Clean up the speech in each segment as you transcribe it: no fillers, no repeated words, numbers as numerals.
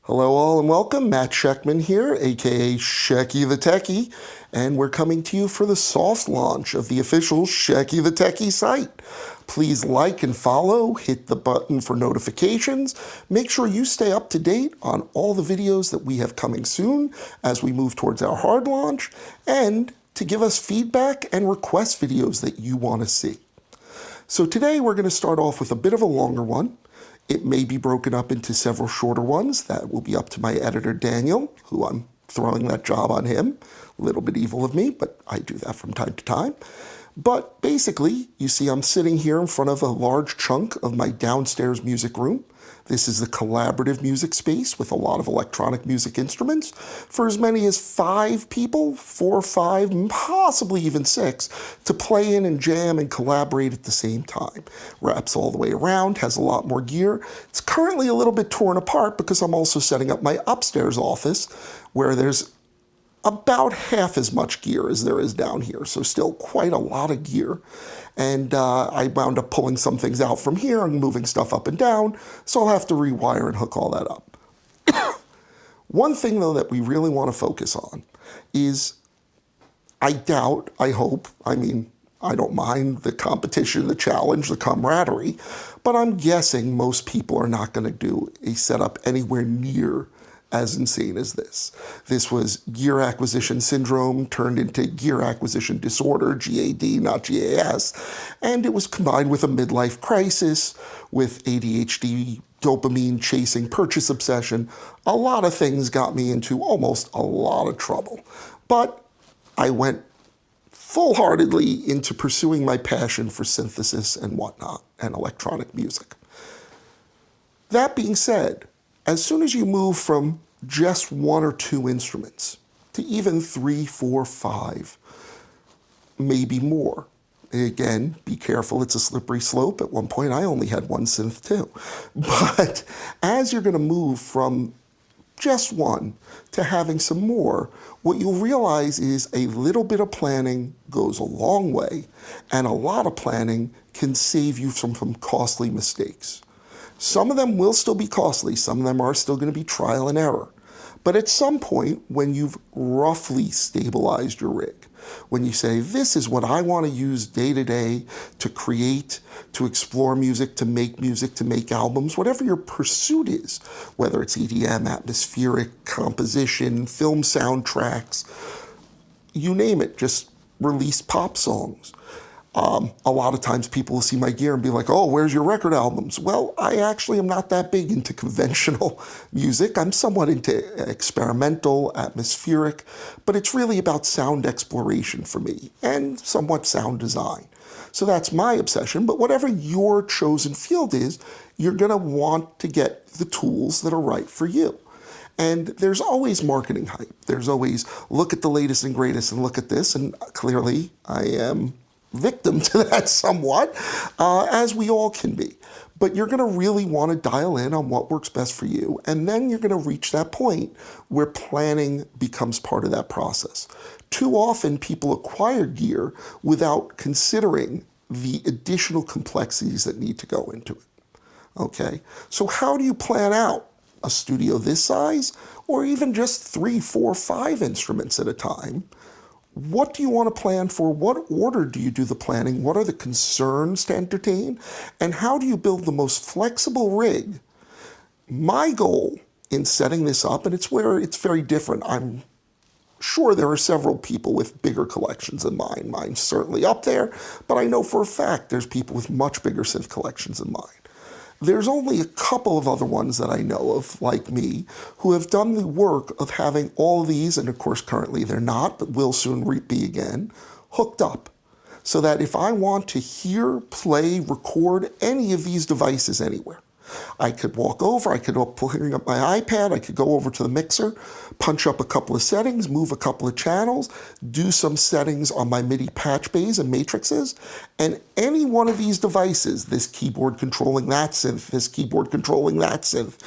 Hello all and welcome, Matt Scheckman here, aka Shecky the Techie, and we're coming to you for the soft launch of the official Shecky the Techie site. Please like and follow, hit the button for notifications, make sure you stay up to date on all the videos that we have coming soon as we move towards our hard launch, and to give us feedback and request videos that you want to see. So today we're going to start off with a bit of a longer one. It may be broken up into several shorter ones. That will be up to my editor, Daniel, who I'm throwing that job on him. A little bit evil of me, but I do that from time to time. But basically, you see I'm sitting here in front of a large chunk of my downstairs music room. This is the collaborative music space with a lot of electronic music instruments for as many as 5 people, 4 or 5, possibly even 6, to play in and jam and collaborate at the same time. Wraps all the way around, has a lot more gear. It's currently a little bit torn apart because I'm also setting up my upstairs office where there's about half as much gear as there is down here, so still quite a lot of gear. And I wound up pulling some things out from here and moving stuff up and down, so I'll have to rewire and hook all that up. One thing, though, that we really want to focus on is, I hope, I don't mind the competition, the challenge, the camaraderie, but I'm guessing most people are not going to do a setup anywhere near as insane as this. This was gear acquisition syndrome turned into gear acquisition disorder, GAD, not GAS, and it was combined with a midlife crisis, with ADHD, dopamine chasing, purchase obsession. A lot of things got me into almost a lot of trouble. But I went full-heartedly into pursuing my passion for synthesis and whatnot, and electronic music. That being said, as soon as you move from just 1 or 2 instruments to even 3, 4, 5, maybe more. Again, be careful, it's a slippery slope. At one point, I only had 1 synth too. But as you're going to move from just 1 to having some more, what you'll realize is a little bit of planning goes a long way, and a lot of planning can save you from costly mistakes. Some of them will still be costly. Some of them are still going to be trial and error. But at some point, when you've roughly stabilized your rig, when you say, this is what I want to use day to day to create, to explore music, to make albums, whatever your pursuit is, whether it's EDM, atmospheric, composition, film soundtracks, you name it, just release pop songs. A lot of times people will see my gear and be like, oh, where's your record albums? Well, I actually am not that big into conventional music. I'm somewhat into experimental, atmospheric, but it's really about sound exploration for me and somewhat sound design. So that's my obsession, but whatever your chosen field is, you're going to want to get the tools that are right for you. And there's always marketing hype. There's always, look at the latest and greatest and look at this, and clearly I am victim to that somewhat, as we all can be. But you're going to really want to dial in on what works best for you, and then you're going to reach that point where planning becomes part of that process. Too often, people acquire gear without considering the additional complexities that need to go into it. Okay? So how do you plan out a studio this size, or even just 3, 4, 5 instruments at a time? What do you want to plan for? What order do you do the planning? What are the concerns to entertain? And how do you build the most flexible rig? My goal in setting this up, and it's where it's very different. I'm sure there are several people with bigger collections than mine. Mine's certainly up there, but I know for a fact there's people with much bigger synth collections than mine. There's only a couple of other ones that I know of, like me, who have done the work of having all of these, and of course currently they're not, but will soon be again, hooked up. So that if I want to hear, play, record any of these devices anywhere, I could walk over, I could bring up my iPad, I could go over to the mixer, punch up a couple of settings, move a couple of channels, do some settings on my MIDI patch bays and matrices, and any one of these devices, this keyboard controlling that synth, this keyboard controlling that synth,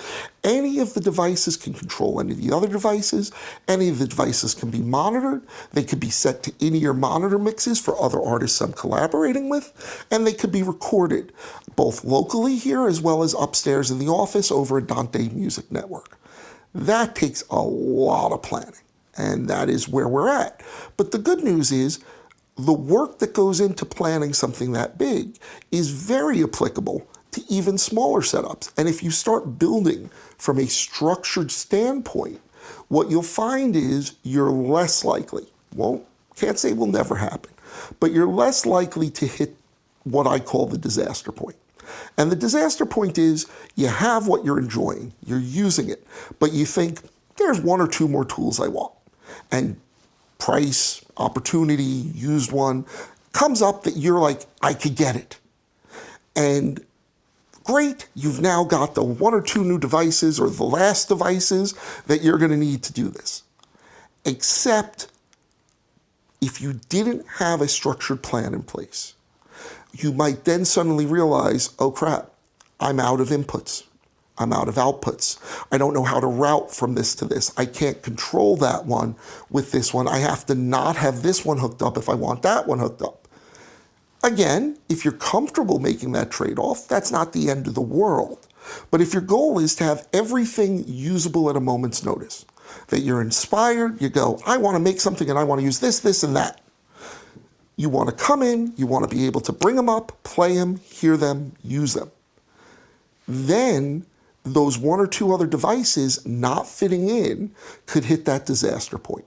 any of the devices can control any of the other devices, any of the devices can be monitored, they could be set to in-ear monitor mixes for other artists I'm collaborating with, and they could be recorded, both locally here as well as upstairs in the office over at Dante Music Network. That takes a lot of planning, and that is where we're at. But the good news is the work that goes into planning something that big is very applicable to even smaller setups. And if you start building from a structured standpoint, what you'll find is you're less likely, can't say will never happen, but you're less likely to hit what I call the disaster point. And the disaster point is you have what you're enjoying, you're using it, but you think there's one or two more tools I want. And price, opportunity, used one comes up that you're like, I could get it. And great, you've now got the one or two new devices or the last devices that you're going to need to do this. Except if you didn't have a structured plan in place, you might then suddenly realize, oh crap, I'm out of inputs. I'm out of outputs. I don't know how to route from this to this. I can't control that one with this one. I have to not have this one hooked up if I want that one hooked up. Again, if you're comfortable making that trade-off, that's not the end of the world. But if your goal is to have everything usable at a moment's notice, that you're inspired, you go, I want to make something and I want to use this, this, and that. You want to come in, you want to be able to bring them up, play them, hear them, use them. Then those one or two other devices not fitting in could hit that disaster point.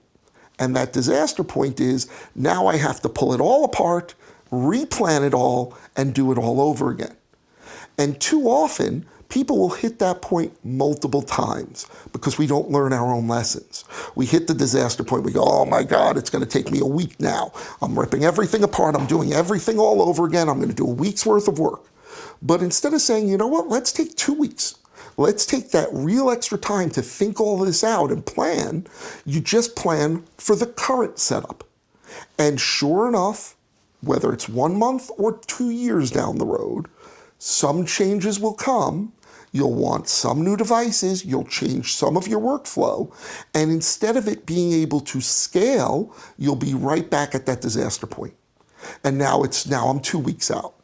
And that disaster point is now I have to pull it all apart, replan it all, and do it all over again. And too often, people will hit that point multiple times because we don't learn our own lessons. We hit the disaster point, we go, oh my God, it's going to take me a week now. I'm ripping everything apart, I'm doing everything all over again, I'm going to do a week's worth of work. But instead of saying, you know what, let's take 2 weeks. Let's take that real extra time to think all this out and plan. You just plan for the current setup. And sure enough, whether it's 1 month or 2 years down the road, some changes will come. You'll want some new devices, you'll change some of your workflow, and instead of it being able to scale, you'll be right back at that disaster point. And now I'm 2 weeks out.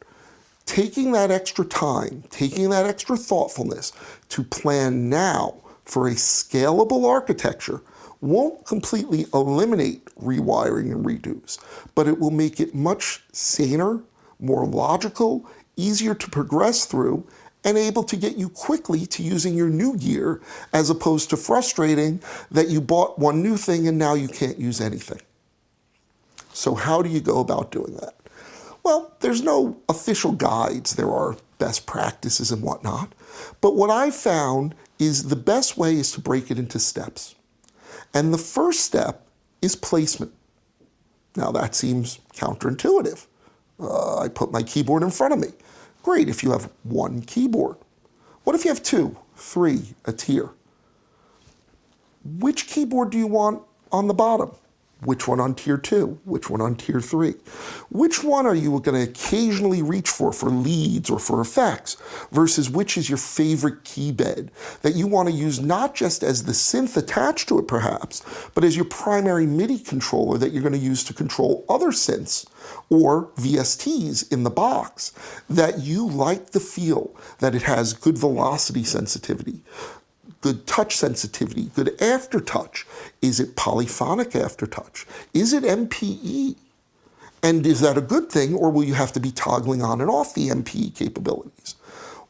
Taking that extra time, taking that extra thoughtfulness to plan now for a scalable architecture won't completely eliminate rewiring and redos, but it will make it much saner, more logical, easier to progress through, and able to get you quickly to using your new gear as opposed to frustrating that you bought one new thing and now you can't use anything. So how do you go about doing that? Well, there's no official guides. There are best practices and whatnot. But what I've found is the best way is to break it into steps. And the first step is placement. Now that seems counterintuitive. I put my keyboard in front of me. Great if you have one keyboard. What if you have 2, 3, a tier? Which keyboard do you want on the bottom? Which one on tier 2? Which one on tier 3? Which one are you going to occasionally reach for leads or for effects versus which is your favorite key bed that you want to use not just as the synth attached to it perhaps, but as your primary MIDI controller that you're going to use to control other synths or VSTs in the box that you like the feel, that it has good velocity sensitivity, good touch sensitivity, good aftertouch. Is it polyphonic aftertouch? Is it MPE? And is that a good thing, or will you have to be toggling on and off the MPE capabilities?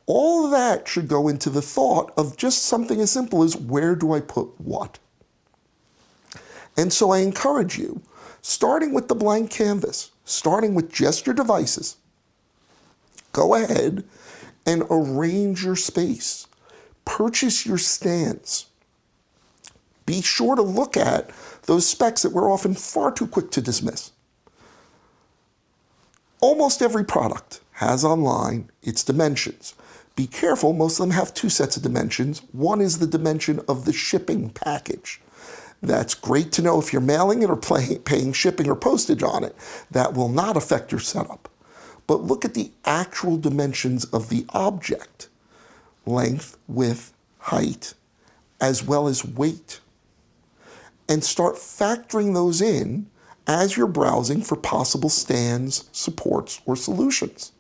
All of that should go into the thought of just something as simple as where do I put what? And so I encourage you, starting with the blank canvas, starting with just your devices, go ahead and arrange your space. Purchase your stands. Be sure to look at those specs that we're often far too quick to dismiss. Almost every product has online its dimensions. Be careful, most of them have 2 sets of dimensions. One is the dimension of the shipping package. That's great to know if you're mailing it or paying shipping or postage on it. That will not affect your setup. But look at the actual dimensions of the object. Length, width, height, as well as weight. And start factoring those in as you're browsing for possible stands, supports, or solutions.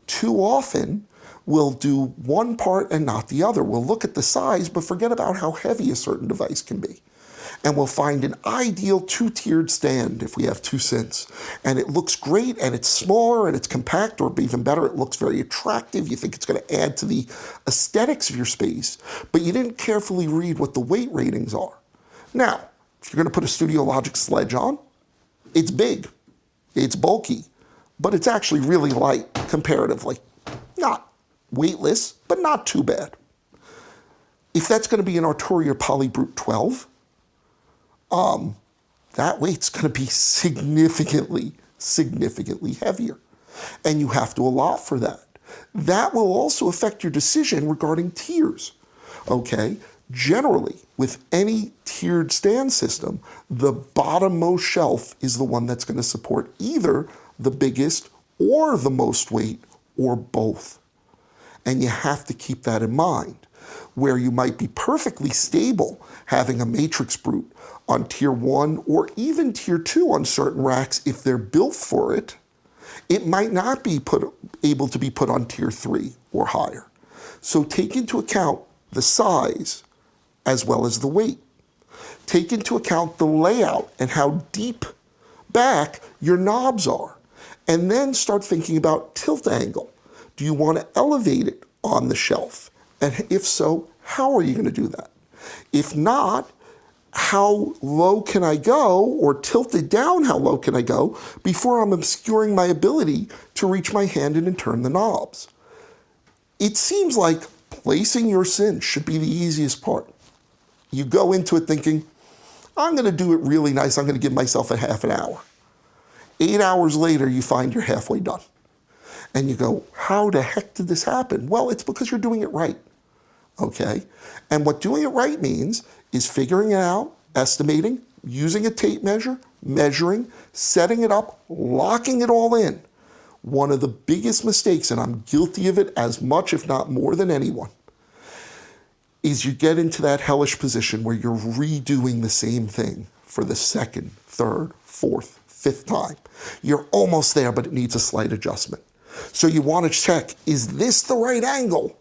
Too often, we'll do one part and not the other. We'll look at the size, but forget about how heavy a certain device can be. And we'll find an ideal two-tiered stand if we have 2 cents. And it looks great, and it's smaller, and it's compact, or even better, it looks very attractive. You think it's going to add to the aesthetics of your space, but you didn't carefully read what the weight ratings are. Now, if you're going to put a Studio Logic Sledge on, it's big, it's bulky, but it's actually really light comparatively. Not weightless, but not too bad. If that's going to be an Arturia Polybrute 12, that weight's going to be significantly heavier. And you have to allot for that. That will also affect your decision regarding tiers. Okay? Generally, with any tiered stand system, the bottommost shelf is the one that's going to support either the biggest or the most weight, or both. And you have to keep that in mind. Where you might be perfectly stable having a Matrix Brute on tier 1 or even tier 2 on certain racks if they're built for it, it might not be able to be put on tier 3 or higher. So take into account the size as well as the weight. Take into account the layout and how deep back your knobs are. And then start thinking about tilt angle. Do you want to elevate it on the shelf? And if so, how are you going to do that? If not, how low can I go, or tilted down, how low can I go before I'm obscuring my ability to reach my hand in and turn the knobs? It seems like placing your cinch should be the easiest part. You go into it thinking, I'm going to do it really nice. I'm going to give myself a half an hour. 8 hours later, you find you're halfway done. And you go, how the heck did this happen? Well, it's because you're doing it right. Okay? And what doing it right means is figuring it out, estimating, using a tape measure, measuring, setting it up, locking it all in. One of the biggest mistakes, and I'm guilty of it as much, if not more than anyone, is you get into that hellish position where you're redoing the same thing for the second, third, fourth, fifth time. You're almost there, but it needs a slight adjustment. So you want to check, is this the right angle?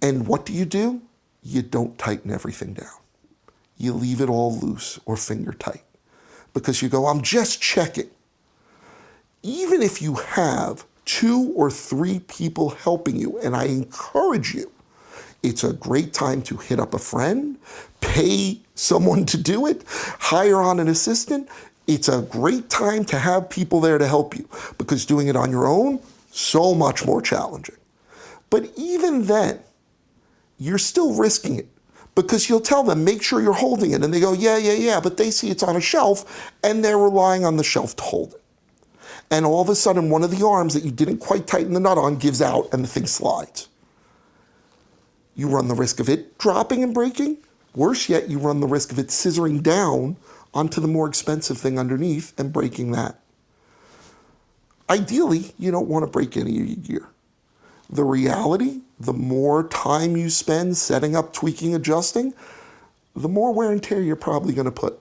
And what do? You don't tighten everything down. You leave it all loose or finger tight. Because you go, I'm just checking. Even if you have 2 or 3 people helping you, and I encourage you, it's a great time to hit up a friend, pay someone to do it, hire on an assistant. It's a great time to have people there to help you, because doing it on your own, so much more challenging. But even then, you're still risking it, because you'll tell them, make sure you're holding it. And they go, yeah, but they see it's on a shelf, and they're relying on the shelf to hold it. And all of a sudden, one of the arms that you didn't quite tighten the nut on gives out, and the thing slides. You run the risk of it dropping and breaking. Worse yet, you run the risk of it scissoring down onto the more expensive thing underneath and breaking that. Ideally, you don't want to break any of your gear. The reality, the more time you spend setting up, tweaking, adjusting, the more wear and tear you're probably going to put.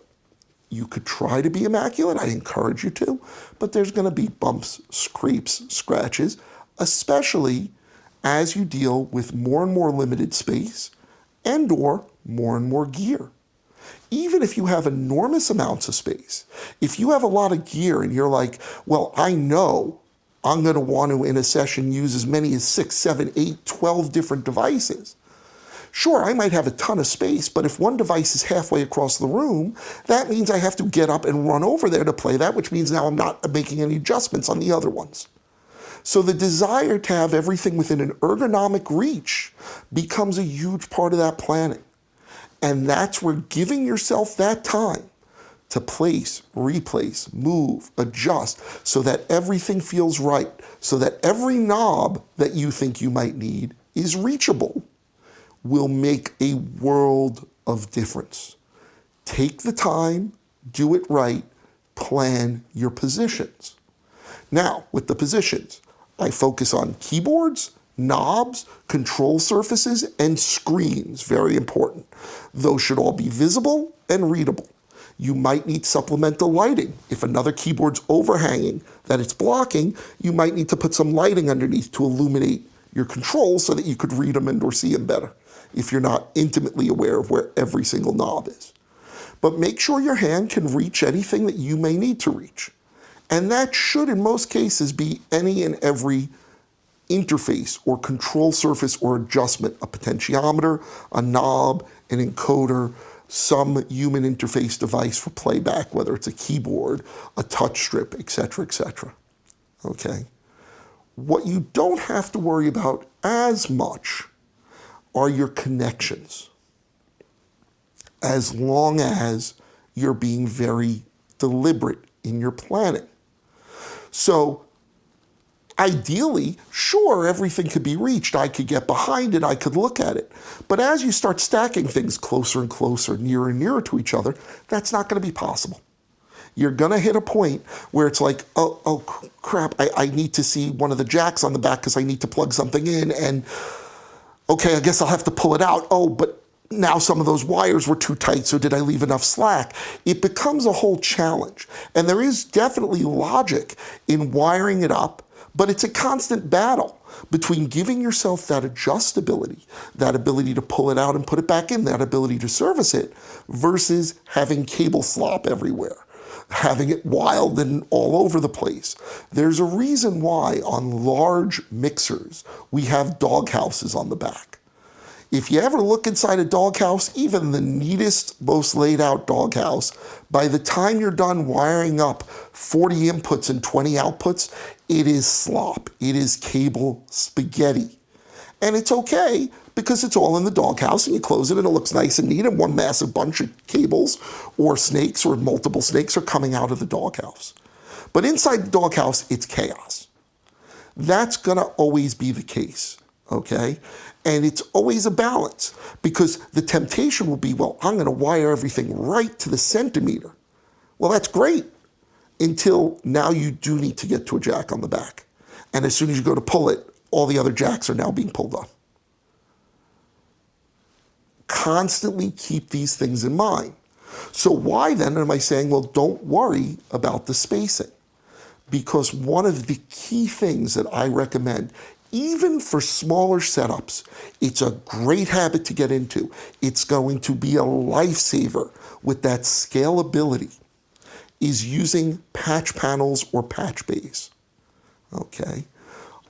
You could try to be immaculate, I encourage you to, but there's going to be bumps, scrapes, scratches, especially as you deal with more and more limited space and/or more and more gear. Even if you have enormous amounts of space, if you have a lot of gear and you're like, well, I know I'm going to want to, in a session, use as many as 6, 7, 8, 12 different devices. Sure, I might have a ton of space, but if one device is halfway across the room, that means I have to get up and run over there to play that, which means now I'm not making any adjustments on the other ones. So the desire to have everything within an ergonomic reach becomes a huge part of that planning. And that's where giving yourself that time to place, replace, move, adjust, so that everything feels right, so that every knob that you think you might need is reachable, will make a world of difference. Take the time, do it right, plan your positions. Now, with the positions, I focus on keyboards, knobs, control surfaces, and screens, very important. Those should all be visible and readable. You might need supplemental lighting. If another keyboard's overhanging that it's blocking, you might need to put some lighting underneath to illuminate your controls so that you could read them and or see them better if you're not intimately aware of where every single knob is. But make sure your hand can reach anything that you may need to reach. And that should, in most cases, be any and every interface or control surface or adjustment, a potentiometer, a knob, an encoder, some human interface device for playback, whether it's a keyboard, a touch strip, etc., etc. Okay? What you don't have to worry about as much are your connections, as long as you're being very deliberate in your planning. So ideally, sure, everything could be reached. I could get behind it. I could look at it. But as you start stacking things closer and closer, nearer and nearer to each other, that's not going to be possible. You're going to hit a point where it's like, oh crap, I need to see one of the jacks on the back because I need to plug something in. And okay, I guess I'll have to pull it out. Oh, but now some of those wires were too tight, so did I leave enough slack? It becomes a whole challenge. And there is definitely logic in wiring it up, but it's a constant battle between giving yourself that adjustability, that ability to pull it out and put it back in, that ability to service it, versus having cable slop everywhere, having it wild and all over the place. There's a reason why on large mixers we have dog houses on the back. If you ever look inside a doghouse, even the neatest, most laid out doghouse, by the time you're done wiring up 40 inputs and 20 outputs, it is slop. It is cable spaghetti. And it's okay because it's all in the doghouse and you close it and it looks nice and neat and one massive bunch of cables or snakes or multiple snakes are coming out of the doghouse. But inside the doghouse, it's chaos. That's gonna always be the case, okay? And it's always a balance because the temptation will be, well, I'm going to wire everything right to the centimeter. Well, that's great until now you do need to get to a jack on the back. And as soon as you go to pull it, all the other jacks are now being pulled on. Constantly keep these things in mind. So why then am I saying, well, don't worry about the spacing? Because one of the key things that I recommend, even for smaller setups, it's a great habit to get into. It's going to be a lifesaver with that scalability, is using patch panels or patch bays, okay?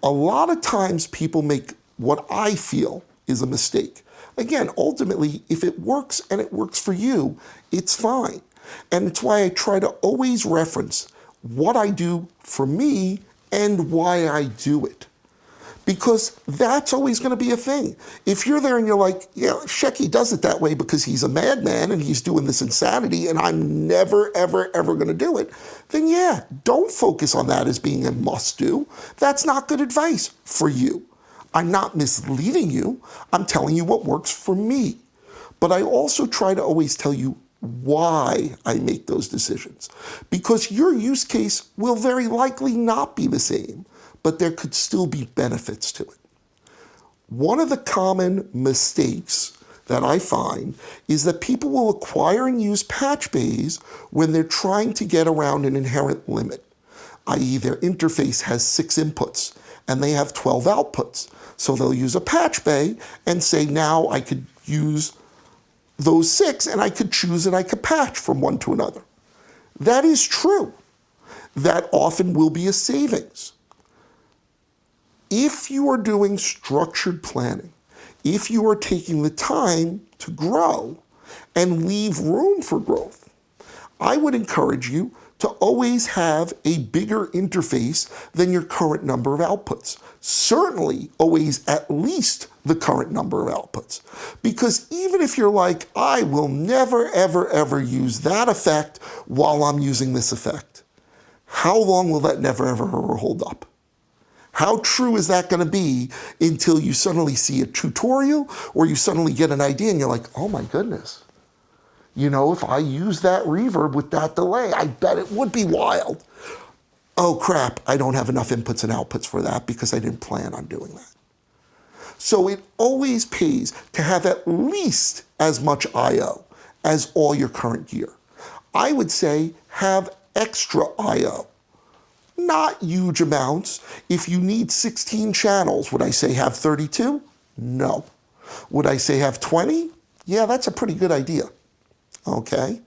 A lot of times people make what I feel is a mistake. Again, ultimately, if it works and it works for you, it's fine. And it's why I try to always reference what I do for me and why I do it. Because that's always going to be a thing. If you're there and you're like, yeah, Shecky does it that way because he's a madman and he's doing this insanity and I'm never, ever, ever going to do it, then yeah, don't focus on that as being a must do. That's not good advice for you. I'm not misleading you. I'm telling you what works for me. But I also try to always tell you why I make those decisions. Because your use case will very likely not be the same, but there could still be benefits to it. One of the common mistakes that I find is that people will acquire and use patch bays when they're trying to get around an inherent limit, i.e. their interface has 6 inputs and they have 12 outputs. So they'll use a patch bay and say, now I could use those 6 and I could choose and I could patch from one to another. That is true. That often will be a savings. If you are doing structured planning, if you are taking the time to grow and leave room for growth, I would encourage you to always have a bigger interface than your current number of outputs. Certainly always at least the current number of outputs. Because even if you're like, I will never, ever, ever use that effect while I'm using this effect, how long will that never, ever, ever hold up? How true is that going to be until you suddenly see a tutorial or you suddenly get an idea and you're like, oh my goodness, you know, if I use that reverb with that delay, I bet it would be wild. Oh crap, I don't have enough inputs and outputs for that because I didn't plan on doing that. So it always pays to have at least as much I/O as all your current gear. I would say have extra I/O. Not huge amounts. If you need 16 channels, would I say have 32? No. Would I say have 20? Yeah, that's a pretty good idea. Okay?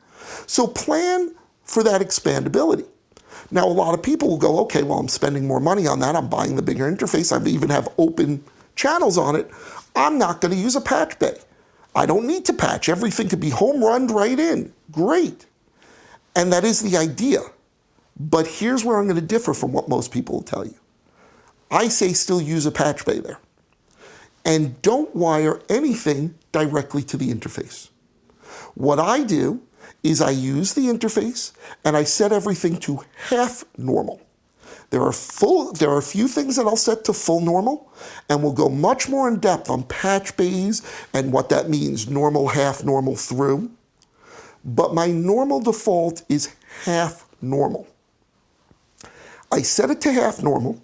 So plan for that expandability. Now, a lot of people will go, okay, well, I'm spending more money on that. I'm buying the bigger interface. I even have open channels on it. I'm not going to use a patch bay. I don't need to patch. Everything could be home run right in. Great. And that is the idea. But here's where I'm going to differ from what most people will tell you. I say still use a patch bay there. And don't wire anything directly to the interface. What I do is I use the interface and I set everything to half normal. There are a few things that I'll set to full normal, and we'll go much more in depth on patch bays and what that means, normal, half normal, through. But my normal default is half normal. I set it to half normal.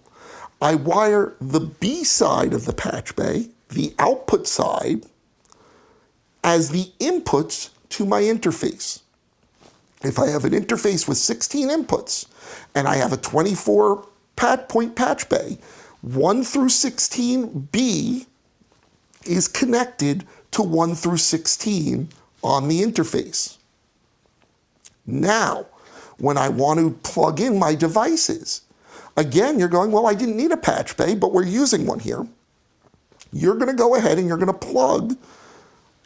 I wire the B side of the patch bay, the output side, as the inputs to my interface. If I have an interface with 16 inputs and I have a 24 point patch bay, 1 through 16B is connected to 1 through 16 on the interface. Now, when I want to plug in my devices, again, you're going, well, I didn't need a patch bay, but we're using one here. You're going to go ahead and you're going to plug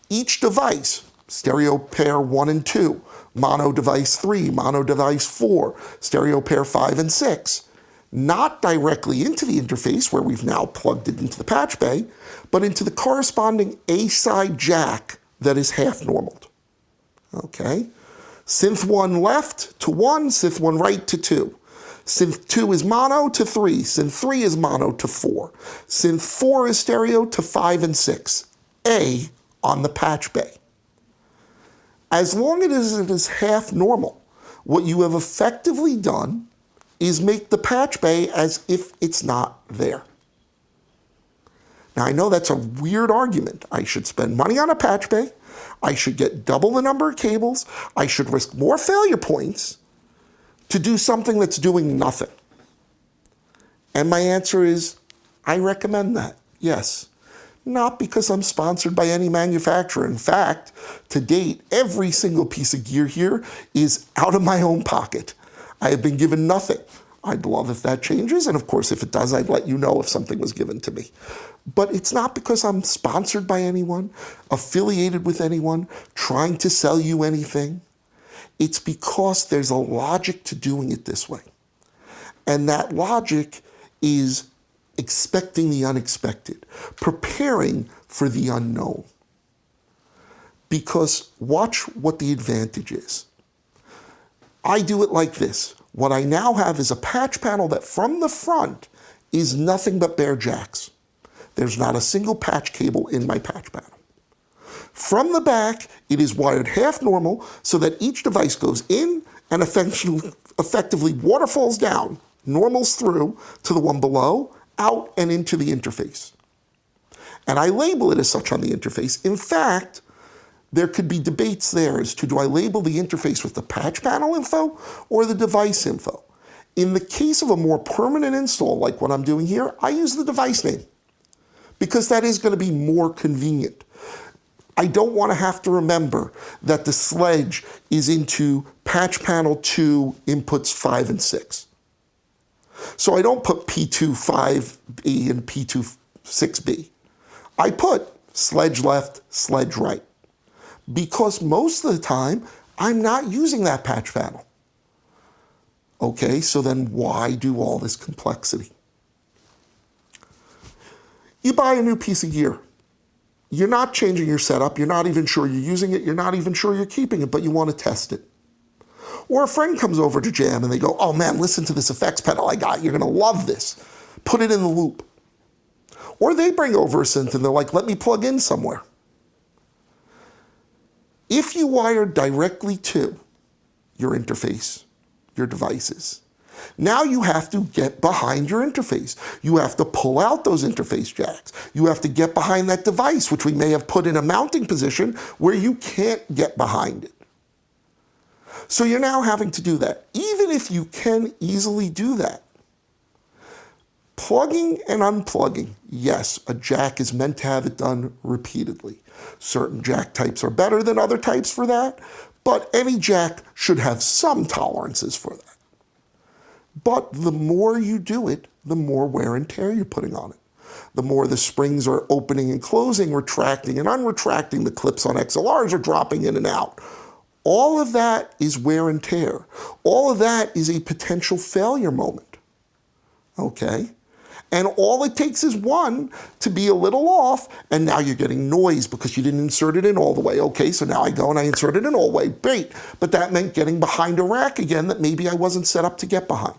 each device, stereo pair 1 and 2, mono device 3, mono device 4, stereo pair 5 and 6, not directly into the interface where we've now plugged it into the patch bay, but into the corresponding A-side jack that is half normaled. Okay? Synth 1 left to 1, synth 1 right to 2. Synth 2 is mono to 3. Synth 3 is mono to 4. Synth 4 is stereo to 5 and 6. A on the patch bay. As long as it is half normal, what you have effectively done is make the patch bay as if it's not there. Now, I know that's a weird argument. I should spend money on a patch bay. I should get double the number of cables. I should risk more failure points to do something that's doing nothing. And my answer is, I recommend that, yes. Not because I'm sponsored by any manufacturer. In fact, to date, every single piece of gear here is out of my own pocket. I have been given nothing. I'd love if that changes, and of course, if it does, I'd let you know if something was given to me. But it's not because I'm sponsored by anyone, affiliated with anyone, trying to sell you anything. It's because there's a logic to doing it this way. And that logic is expecting the unexpected, preparing for the unknown. Because watch what the advantage is. I do it like this. What I now have is a patch panel that from the front is nothing but bare jacks. There's not a single patch cable in my patch panel. From the back, it is wired half normal so that each device goes in and effectively waterfalls down, normals through to the one below, out and into the interface. And I label it as such on the interface. In fact, there could be debates there as to do I label the interface with the patch panel info or the device info. In the case of a more permanent install like what I'm doing here, I use the device name because that is going to be more convenient. I don't want to have to remember that the sledge is into patch panel 2 inputs 5 and 6. So I don't put P2 5B and P2 6B. I put sledge left, sledge right. Because most of the time, I'm not using that patch panel. Okay, so then why do all this complexity? You buy a new piece of gear. You're not changing your setup. You're not even sure you're using it. You're not even sure you're keeping it, but you want to test it. Or a friend comes over to jam and they go, oh man, listen to this effects pedal I got. You're going to love this. Put it in the loop. Or they bring over a synth and they're like, let me plug in somewhere. If you wire directly to your interface, your devices, now you have to get behind your interface. You have to pull out those interface jacks. You have to get behind that device, which we may have put in a mounting position where you can't get behind it. So you're now having to do that. Even if you can easily do that, plugging and unplugging, yes, a jack is meant to have it done repeatedly. Certain jack types are better than other types for that, but any jack should have some tolerances for that. But the more you do it, the more wear and tear you're putting on it. The more the springs are opening and closing, retracting and unretracting, the clips on XLRs are dropping in and out. All of that is wear and tear. All of that is a potential failure moment, okay? And all it takes is one to be a little off, and now you're getting noise because you didn't insert it in all the way. Okay, so now I go and I insert it in all the way. Great, but that meant getting behind a rack again that maybe I wasn't set up to get behind.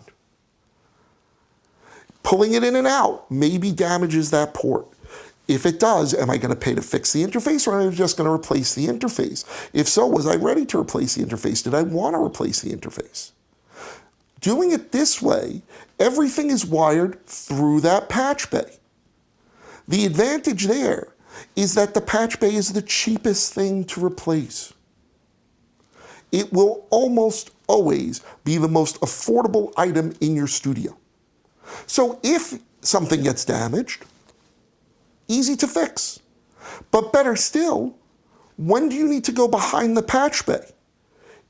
Pulling it in and out maybe damages that port. If it does, am I going to pay to fix the interface, or am I just going to replace the interface? If so, was I ready to replace the interface? Did I want to replace the interface? Doing it this way, everything is wired through that patch bay. The advantage there is that the patch bay is the cheapest thing to replace. It will almost always be the most affordable item in your studio. So if something gets damaged, easy to fix. But better still, when do you need to go behind the patch bay?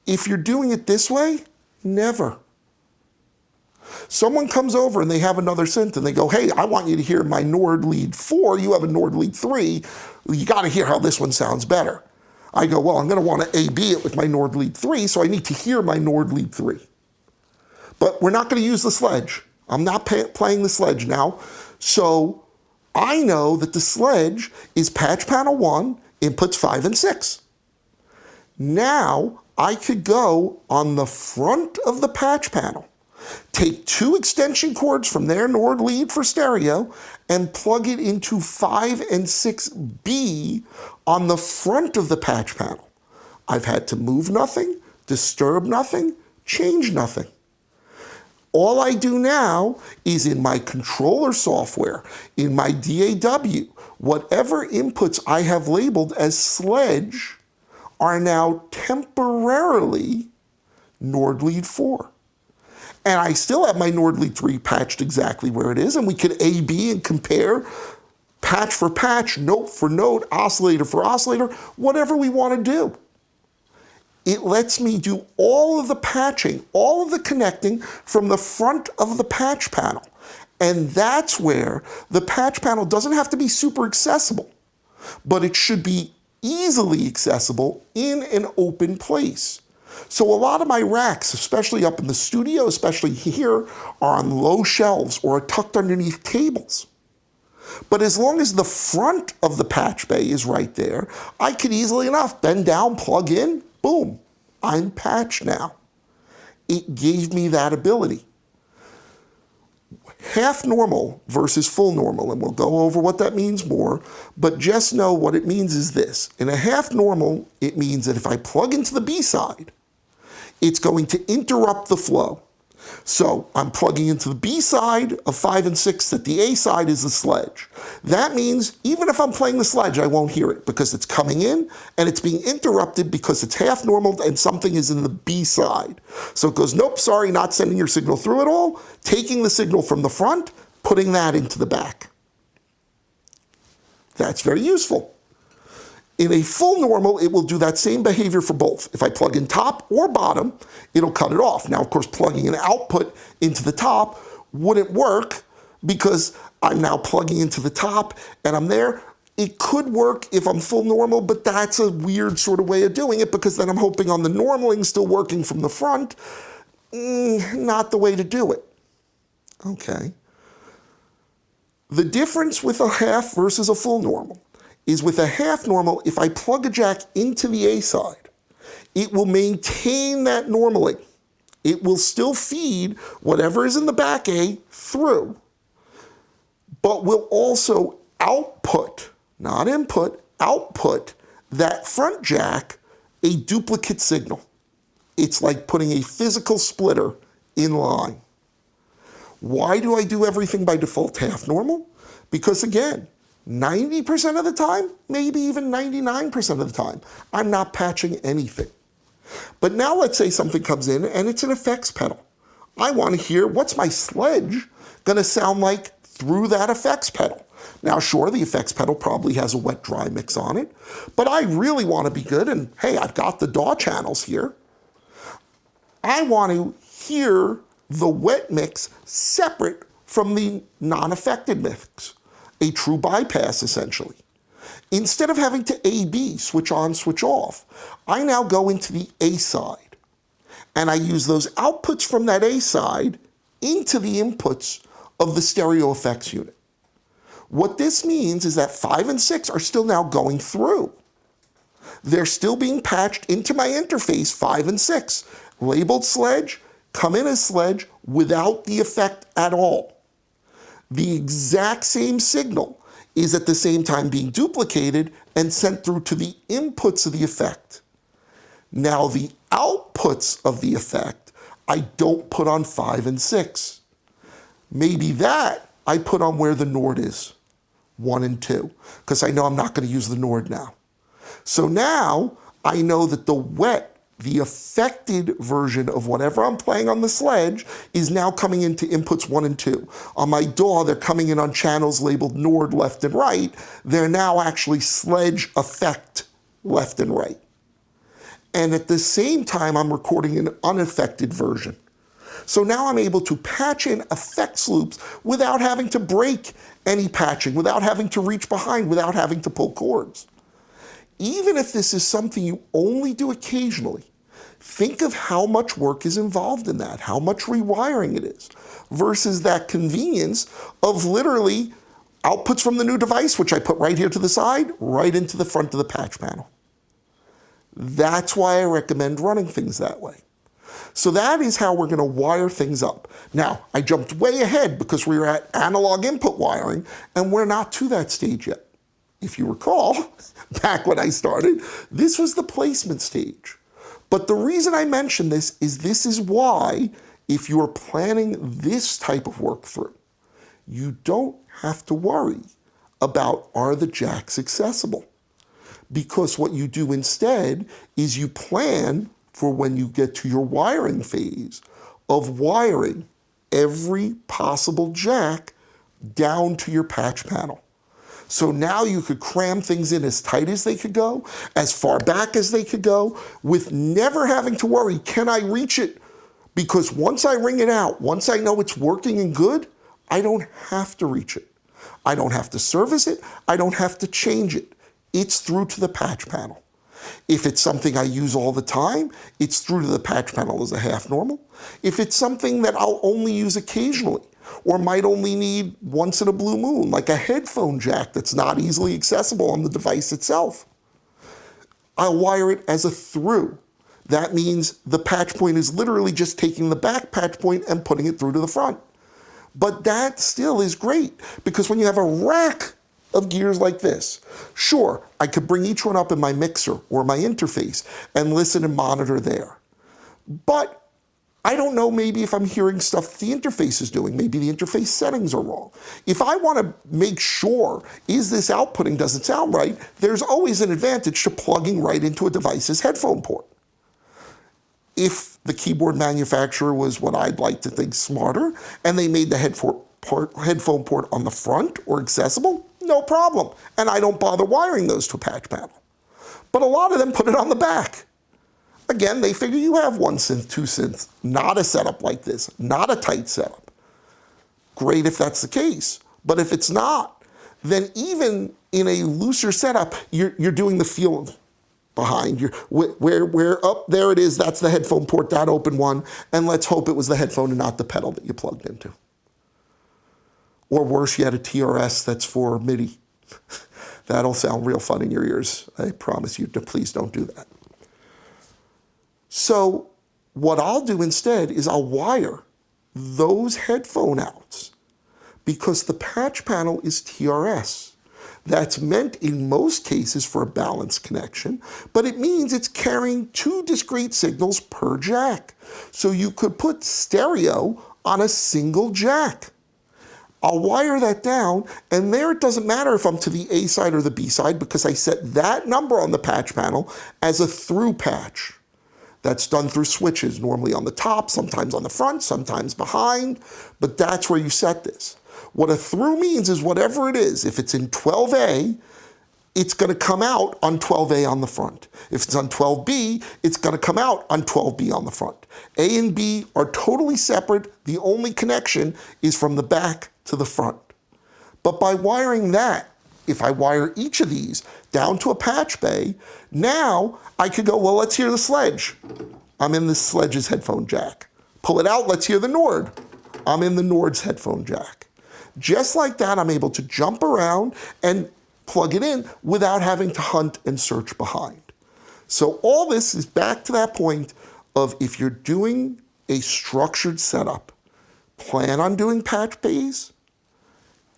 If you're doing it this way, never. Someone comes over and they have another synth and they go, hey, I want you to hear my Nord Lead 4, you have a Nord Lead 3, you gotta hear how this one sounds better. I go, well, I'm gonna wanna A-B it with my Nord Lead 3, so I need to hear my Nord Lead 3. But we're not gonna use the sledge. I'm not playing the sledge now. So I know that the sledge is patch panel 1, inputs 5 and 6. Now I could go on the front of the patch panel, take 2 extension cords from their Nord Lead for stereo and plug it into 5 and 6B on the front of the patch panel. I've had to move nothing, disturb nothing, change nothing. All I do now is in my controller software, in my DAW, whatever inputs I have labeled as sledge are now temporarily Nord Lead 4. And I still have my Nord Lead 3 patched exactly where it is, and we can A-B and compare patch for patch, note for note, oscillator for oscillator, whatever we want to do. It lets me do all of the patching, all of the connecting from the front of the patch panel. And that's where the patch panel doesn't have to be super accessible, but it should be easily accessible in an open place. So a lot of my racks, especially up in the studio, especially here, are on low shelves or are tucked underneath tables. But as long as the front of the patch bay is right there, I could easily enough bend down, plug in, boom, I'm patched now. It gave me that ability. Half normal versus full normal, and we'll go over what that means more, but just know what it means is this. In a half normal, it means that if I plug into the B side, it's going to interrupt the flow. So I'm plugging into the B side of 5 and 6 that the A side is the sledge. That means even if I'm playing the sledge, I won't hear it because it's coming in and it's being interrupted because it's half normal and something is in the B side. So it goes, nope, sorry, not sending your signal through at all, taking the signal from the front, putting that into the back. That's very useful. In a full normal, it will do that same behavior for both. If I plug in top or bottom, it'll cut it off. Now, of course, plugging an output into the top wouldn't work because I'm now plugging into the top and I'm there. It could work if I'm full normal, but that's a weird sort of way of doing it because then I'm hoping on the normaling still working from the front. Not the way to do it. Okay. The difference with a half versus a full normal is with a half normal, if I plug a jack into the A side, it will maintain that normaling. It will still feed whatever is in the back A through, but will also output, not input, output that front jack a duplicate signal. It's like putting a physical splitter in line. Why do I do everything by default half normal? Because again, 90% of the time, maybe even 99% of the time, I'm not patching anything. But now let's say something comes in and it's an effects pedal. I want to hear what's my sledge going to sound like through that effects pedal. Now, sure, the effects pedal probably has a wet-dry mix on it, but I really want to be good, and hey, I've got the DAW channels here. I want to hear the wet mix separate from the non-affected mix, a true bypass essentially. Instead of having to A-B, switch on, switch off, I now go into the A side, and I use those outputs from that A side into the inputs of the stereo effects unit. What this means is that 5 and 6 are still now going through. They're still being patched into my interface, 5 and 6, labeled sledge, come in as sledge without the effect at all. The exact same signal is at the same time being duplicated and sent through to the inputs of the effect. Now the outputs of the effect, I don't put on 5 and 6. Maybe that I put on where the Nord is, 1 and 2, because I know I'm not going to use the Nord now. So now I know that the wet, the affected version of whatever I'm playing on the sledge is now coming into inputs 1 and 2. On my DAW, they're coming in on channels labeled Nord left and right. They're now actually sledge effect left and right. And at the same time, I'm recording an unaffected version. So now I'm able to patch in effects loops without having to break any patching, without having to reach behind, without having to pull cords. Even if this is something you only do occasionally, think of how much work is involved in that, how much rewiring it is, versus that convenience of literally outputs from the new device, which I put right here to the side, right into the front of the patch panel. That's why I recommend running things that way. So that is how we're going to wire things up. Now, I jumped way ahead because we were at analog input wiring, and we're not to that stage yet. If you recall, back when I started, this was the placement stage. But the reason I mention this is why, if you are planning this type of work through, you don't have to worry about are the jacks accessible. Because what you do instead is you plan for when you get to your wiring phase of wiring every possible jack down to your patch panel. So now you could cram things in as tight as they could go, as far back as they could go, with never having to worry, can I reach it? Because once I ring it out, once I know it's working and good, I don't have to reach it. I don't have to service it. I don't have to change it. It's through to the patch panel. If it's something I use all the time, it's through to the patch panel as a half normal. If it's something that I'll only use occasionally, or might only need once in a blue moon, like a headphone jack that's not easily accessible on the device itself, I'll wire it as a through. That means the patch point is literally just taking the back patch point and putting it through to the front. But that still is great, because when you have a rack of gears like this, sure, I could bring each one up in my mixer or my interface and listen and monitor there. But I don't know maybe if I'm hearing stuff the interface is doing. Maybe the interface settings are wrong. If I want to make sure, is this outputting, does it sound right, there's always an advantage to plugging right into a device's headphone port. If the keyboard manufacturer was what I'd like to think smarter, and they made the headphone port on the front or accessible, no problem. And I don't bother wiring those to a patch panel. But a lot of them put it on the back. Again, they figure you have 1 synth, 2 synths, not a setup like this, not a tight setup. Great if that's the case. But if it's not, then even in a looser setup, you're doing the feel behind. Where up there it is, that's the headphone port, that open one, and let's hope it was the headphone and not the pedal that you plugged into. Or worse yet, a TRS that's for MIDI. That'll sound real fun in your ears. I promise you, please don't do that. So what I'll do instead is I'll wire those headphone outs, because the patch panel is TRS. That's meant in most cases for a balanced connection, but it means it's carrying 2 discrete signals per jack. So you could put stereo on a single jack. I'll wire that down, and there it doesn't matter if I'm to the A side or the B side, because I set that number on the patch panel as a through patch. That's done through switches, normally on the top, sometimes on the front, sometimes behind, but that's where you set this. What a through means is whatever it is, if it's in 12A, it's going to come out on 12A on the front. If it's on 12B, it's going to come out on 12B on the front. A and B are totally separate. The only connection is from the back to the front. But by wiring that, if I wire each of these down to a patch bay, now I could go, well, let's hear the sledge. I'm in the sledge's headphone jack. Pull it out, let's hear the Nord. I'm in the Nord's headphone jack. Just like that, I'm able to jump around and plug it in without having to hunt and search behind. So all this is back to that point of if you're doing a structured setup, plan on doing patch bays,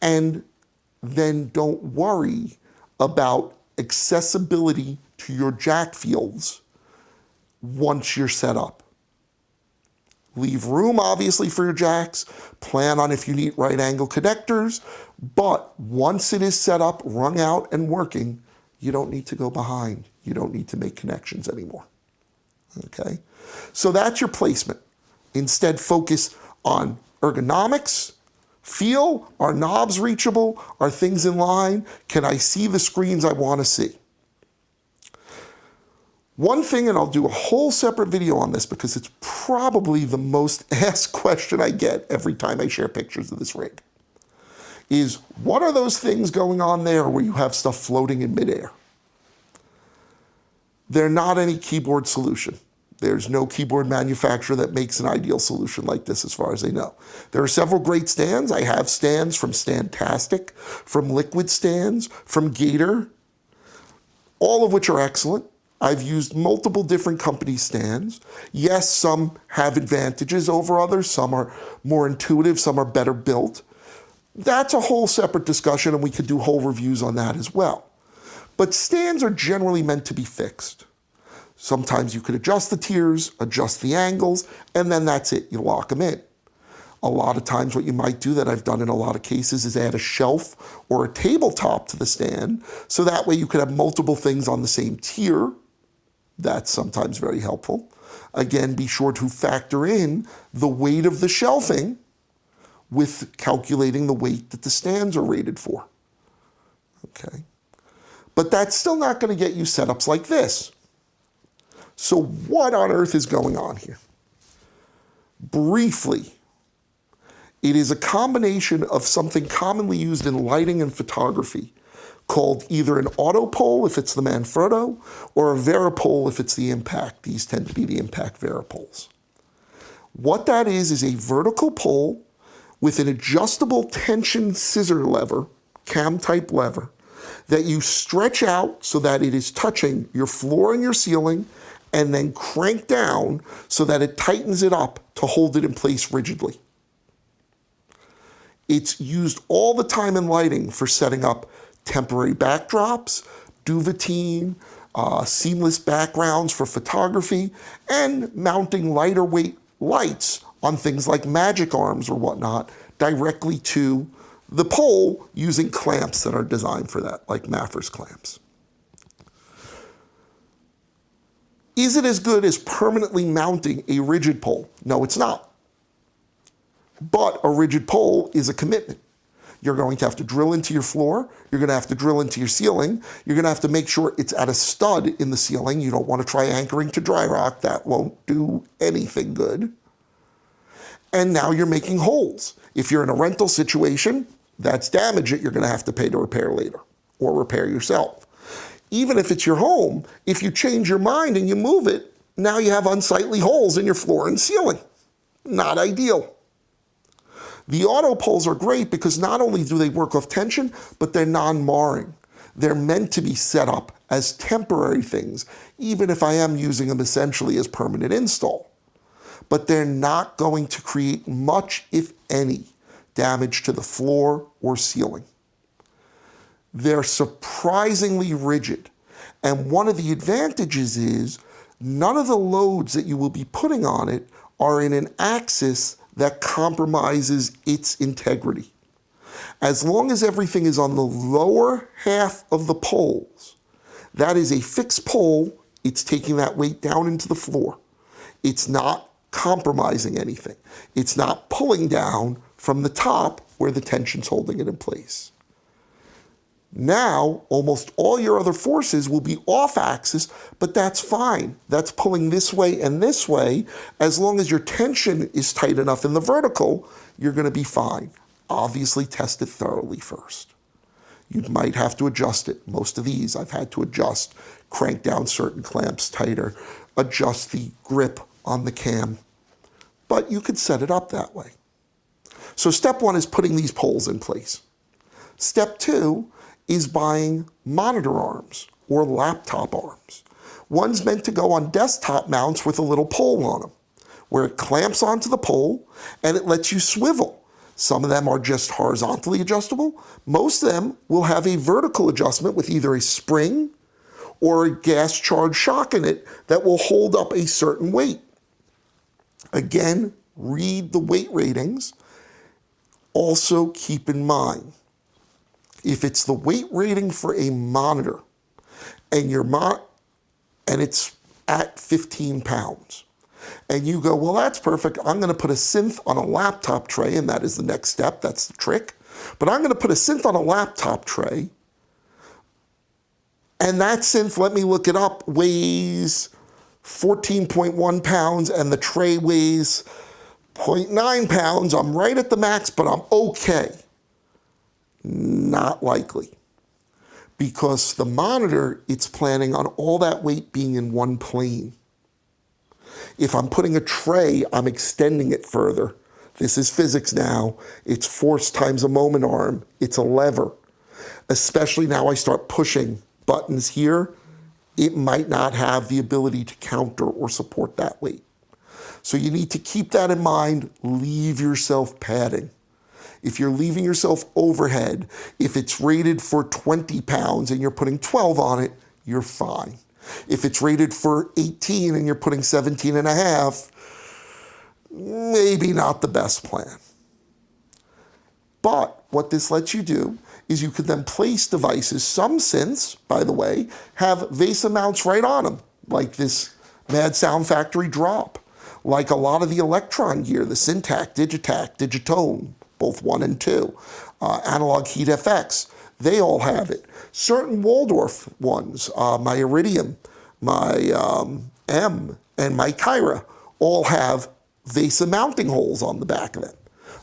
and then don't worry about accessibility to your jack fields once you're set up. Leave room, obviously, for your jacks. Plan on if you need right angle connectors. But once it is set up, wrung out, and working, you don't need to go behind. You don't need to make connections anymore. Okay? So that's your placement. Instead, focus on ergonomics. Feel, are knobs reachable? Are things in line? Can I see the screens I want to see? One thing, and I'll do a whole separate video on this because it's probably the most asked question I get every time I share pictures of this rig, is what are those things going on there where you have stuff floating in midair? They're not any keyboard solution. There's no keyboard manufacturer that makes an ideal solution like this as far as I know. There are several great stands. I have stands from Standtastic, from Liquid Stands, from Gator, all of which are excellent. I've used multiple different company stands. Yes, some have advantages over others. Some are more intuitive, some are better built. That's a whole separate discussion, and we could do whole reviews on that as well. But stands are generally meant to be fixed. Sometimes you could adjust the tiers, adjust the angles, and then that's it, you lock them in. A lot of times what you might do that I've done in a lot of cases is add a shelf or a tabletop to the stand, so that way you could have multiple things on the same tier. That's sometimes very helpful. Again, be sure to factor in the weight of the shelving with calculating the weight that the stands are rated for. Okay. But that's still not going to get you setups like this. So what on earth is going on here? Briefly, it is a combination of something commonly used in lighting and photography called either an autopole if it's the Manfrotto or a varipole if it's the Impact. These tend to be the Impact varipoles. What that is a vertical pole with an adjustable tension scissor lever, cam-type lever, that you stretch out so that it is touching your floor and your ceiling, and then crank down so that it tightens it up to hold it in place rigidly. It's used all the time in lighting for setting up temporary backdrops, duvetine, seamless backgrounds for photography, and mounting lighter weight lights on things like magic arms or whatnot directly to the pole using clamps that are designed for that, like Maffer's clamps. Is it as good as permanently mounting a rigid pole? No, it's not. But a rigid pole is a commitment. You're going to have to drill into your floor. You're going to have to drill into your ceiling. You're going to have to make sure it's at a stud in the ceiling. You don't want to try anchoring to dry rock. That won't do anything good. And now you're making holes. If you're in a rental situation, that's damage that you're going to have to pay to repair later or repair yourself. Even if it's your home, if you change your mind and you move it, now you have unsightly holes in your floor and ceiling. Not ideal. The auto poles are great because not only do they work off tension, but they're non-marring. They're meant to be set up as temporary things, even if I am using them essentially as permanent install. But they're not going to create much, if any, damage to the floor or ceiling. They're surprisingly rigid. And one of the advantages is none of the loads that you will be putting on it are in an axis that compromises its integrity. As long as everything is on the lower half of the poles, that is a fixed pole, it's taking that weight down into the floor. It's not compromising anything. It's not pulling down from the top where the tension's holding it in place. Now, almost all your other forces will be off axis, but that's fine. That's pulling this way and this way. As long as your tension is tight enough in the vertical, you're going to be fine. Obviously, test it thoroughly first. You might have to adjust it. Most of these I've had to adjust, crank down certain clamps tighter, adjust the grip on the cam. But you could set it up that way. So step one is putting these poles in place. Step two is buying monitor arms or laptop arms. One's meant to go on desktop mounts with a little pole on them, where it clamps onto the pole and it lets you swivel. Some of them are just horizontally adjustable. Most of them will have a vertical adjustment with either a spring or a gas charge shock in it that will hold up a certain weight. Again, read the weight ratings. Also keep in mind, if it's the weight rating for a monitor and and it's at 15 pounds, and you go, well, that's perfect. I'm going to put a synth on a laptop tray, and that is the next step. That's the trick. But I'm going to put a synth on a laptop tray, and that synth, let me look it up, weighs 14.1 pounds, and the tray weighs 0.9 pounds. I'm right at the max, but I'm okay. Not likely. Because the monitor, it's planning on all that weight being in one plane. If I'm putting a tray, I'm extending it further. This is physics now. It's force times a moment arm. It's a lever. Especially now I start pushing buttons here, it might not have the ability to counter or support that weight. So you need to keep that in mind. Leave yourself padding. If you're leaving yourself overhead, if it's rated for 20 pounds and you're putting 12 on it, you're fine. If it's rated for 18 and you're putting 17 and a half, maybe not the best plan. But what this lets you do is you can then place devices. Some synths, by the way, have VESA mounts right on them, like this Mad Sound Factory drop, like a lot of the Electron gear, the Syntac, Digitac, Digitone, both 1 and 2, Analog Heat FX, they all have it. Certain Waldorf ones, my Iridium, my M, and my Kyra all have VESA mounting holes on the back of them.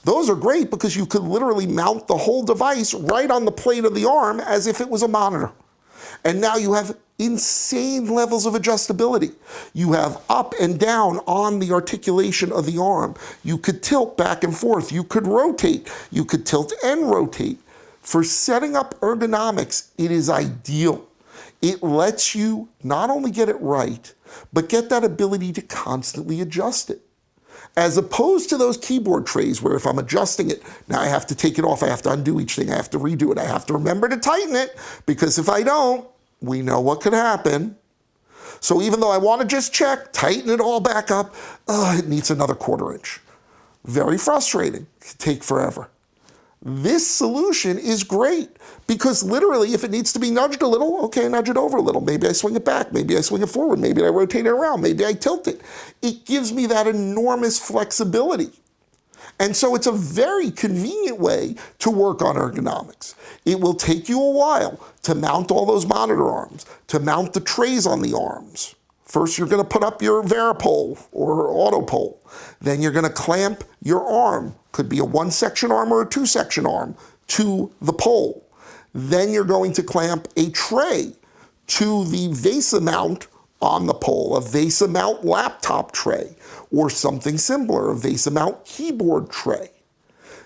Those are great because you could literally mount the whole device right on the plate of the arm as if it was a monitor. And now you have insane levels of adjustability. You have up and down on the articulation of the arm. You could tilt back and forth. You could rotate. You could tilt and rotate. For setting up ergonomics, it is ideal. It lets you not only get it right, but get that ability to constantly adjust it. As opposed to those keyboard trays where if I'm adjusting it, now I have to take it off, I have to undo each thing, I have to redo it, I have to remember to tighten it, because if I don't, we know what could happen. So even though I want to just check, tighten it all back up, it needs another 1/4 inch. Very frustrating, could take forever. This solution is great because literally if it needs to be nudged a little, okay, nudge it over a little. Maybe I swing it back, maybe I swing it forward, maybe I rotate it around, maybe I tilt it. It gives me that enormous flexibility. And so it's a very convenient way to work on ergonomics. It will take you a while to mount all those monitor arms, to mount the trays on the arms. First, you're going to put up your Varipole or Autopole. Then you're going to clamp your arm, could be a 1-section arm or a 2-section arm, to the pole. Then you're going to clamp a tray to the VESA mount on the pole, a VESA mount laptop tray, or something similar, a VESA mount keyboard tray.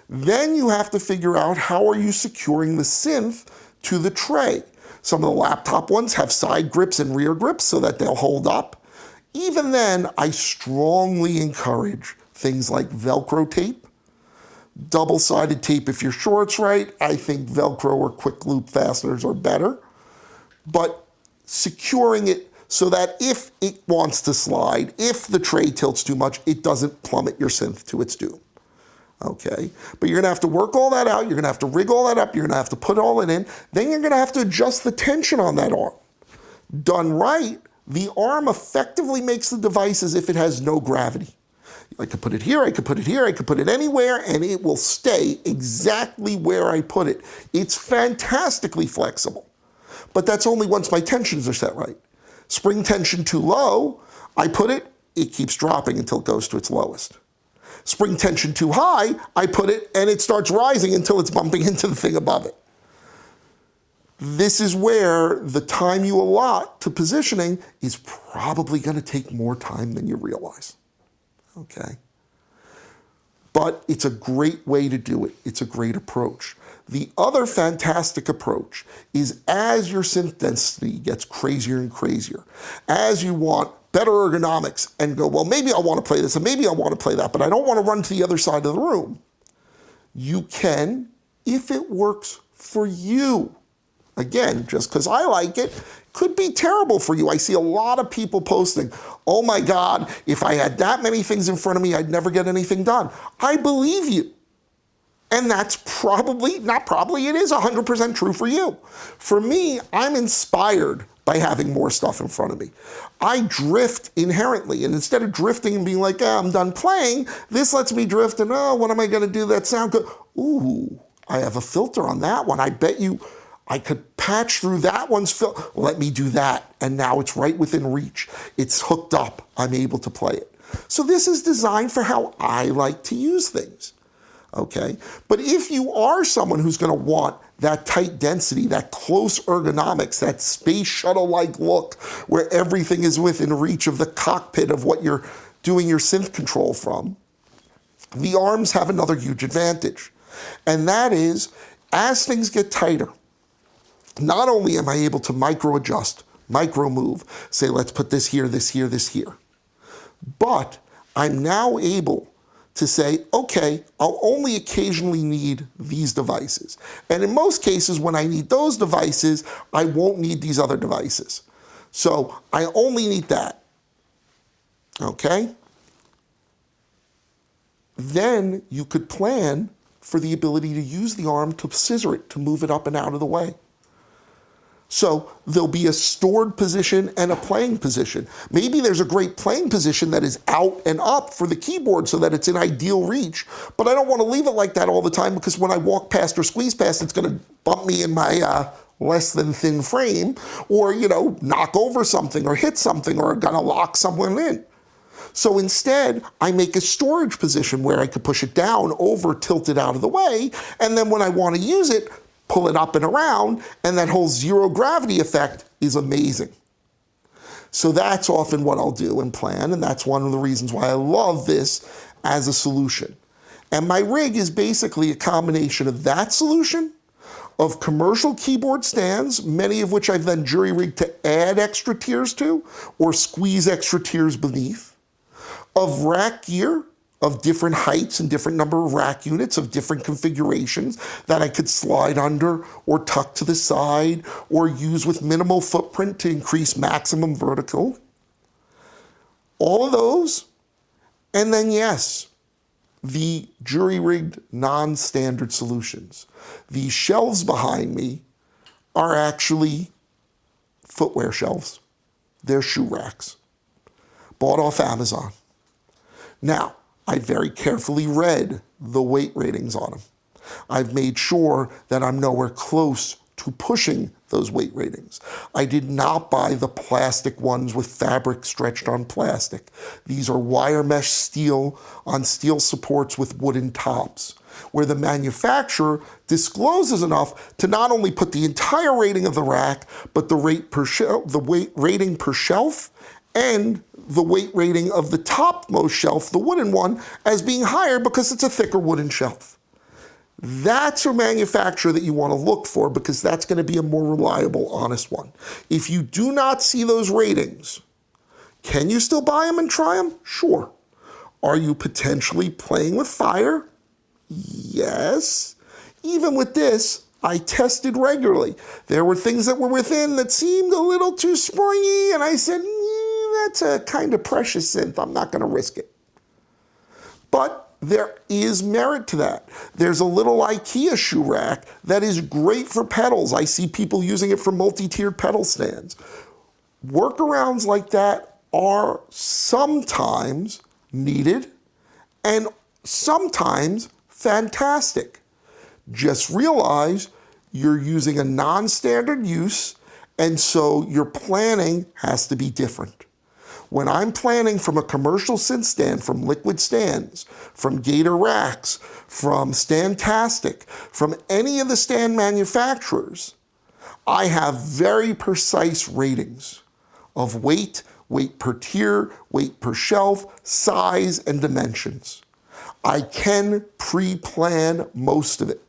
Then you have to figure out how are you securing the synth to the tray. Some of the laptop ones have side grips and rear grips so that they'll hold up. Even then, I strongly encourage things like Velcro tape, double-sided tape if you're sure it's right. I think Velcro or quick loop fasteners are better. But securing it so that if it wants to slide, if the tray tilts too much, it doesn't plummet your synth to its doom. Okay, but you're gonna have to work all that out, you're gonna have to rig all that up, you're gonna have to put all it in, then you're gonna have to adjust the tension on that arm. Done right, The arm effectively makes the device as if it has no gravity. I could put it here, I could put it here, I could put it anywhere, and it will stay exactly where I put it. It's fantastically flexible. But that's only once my tensions are set right. Spring tension too low, I put it, it keeps dropping until it goes to its lowest. Spring tension too high, I put it, and it starts rising until it's bumping into the thing above it. This is where the time you allot to positioning is probably going to take more time than you realize. Okay? But it's a great way to do it. It's a great approach. The other fantastic approach is as your synth density gets crazier and crazier, as you want better ergonomics and go, well, maybe I want to play this and maybe I want to play that, but I don't want to run to the other side of the room. You can, if it works for you. Again, just because I like it, could be terrible for you. I see a lot of people posting, oh my God, if I had that many things in front of me, I'd never get anything done. I believe you. And that's probably, not probably, it is 100% true for you. For me, I'm inspired by having more stuff in front of me. I drift inherently, and instead of drifting and being like, I'm done playing, this lets me drift and, oh, what am I gonna do that sound good? Ooh, I have a filter on that one. I bet you I could patch through that one's filter. Let me do that, and now it's right within reach. It's hooked up, I'm able to play it. So this is designed for how I like to use things. Okay, but if you are someone who's going to want that tight density, that close ergonomics, that space shuttle-like look where everything is within reach of the cockpit of what you're doing your synth control from, the arms have another huge advantage. And that is, as things get tighter, not only am I able to micro-adjust, micro-move, say let's put this here, this here, this here, but I'm now able to say, okay, I'll only occasionally need these devices. And in most cases, when I need those devices, I won't need these other devices. So I only need that, okay? Then you could plan for the ability to use the arm to scissor it, to move it up and out of the way. So there'll be a stored position and a playing position. Maybe there's a great playing position that is out and up for the keyboard so that it's in ideal reach, but I don't want to leave it like that all the time because when I walk past or squeeze past, it's going to bump me in my less than thin frame or, knock over something or hit something or going to lock someone in. So instead, I make a storage position where I could push it down, over, tilt it out of the way, and then when I want to use it, pull it up and around, and that whole zero gravity effect is amazing. So that's often what I'll do and plan, and that's one of the reasons why I love this as a solution. And my rig is basically a combination of that solution, of commercial keyboard stands, many of which I've then jury-rigged to add extra tiers to, or squeeze extra tiers beneath, of rack gear, of different heights and different number of rack units of different configurations that I could slide under or tuck to the side or use with minimal footprint to increase maximum vertical. All of those. And then yes, the jury-rigged non-standard solutions. The shelves behind me are actually footwear shelves. They're shoe racks. Bought off Amazon. Now, I very carefully read the weight ratings on them. I've made sure that I'm nowhere close to pushing those weight ratings. I did not buy the plastic ones with fabric stretched on plastic. These are wire mesh steel on steel supports with wooden tops, where the manufacturer discloses enough to not only put the entire rating of the rack, but the weight rating per shelf and the weight rating of the topmost shelf, the wooden one, as being higher because it's a thicker wooden shelf. That's a manufacturer that you want to look for because that's going to be a more reliable, honest one. If you do not see those ratings, can you still buy them and try them? Sure. Are you potentially playing with fire? Yes. Even with this, I tested regularly. There were things that were within that seemed a little too springy, and I said, that's a kind of precious synth. I'm not going to risk it. But there is merit to that. There's a little IKEA shoe rack that is great for pedals. I see people using it for multi-tiered pedal stands. Workarounds like that are sometimes needed and sometimes fantastic. Just realize you're using a non-standard use, and so your planning has to be different. When I'm planning from a commercial synth stand, from Liquid Stands, from Gator Racks, from Standtastic, from any of the stand manufacturers, I have very precise ratings of weight, weight per tier, weight per shelf, size, and dimensions. I can pre-plan most of it.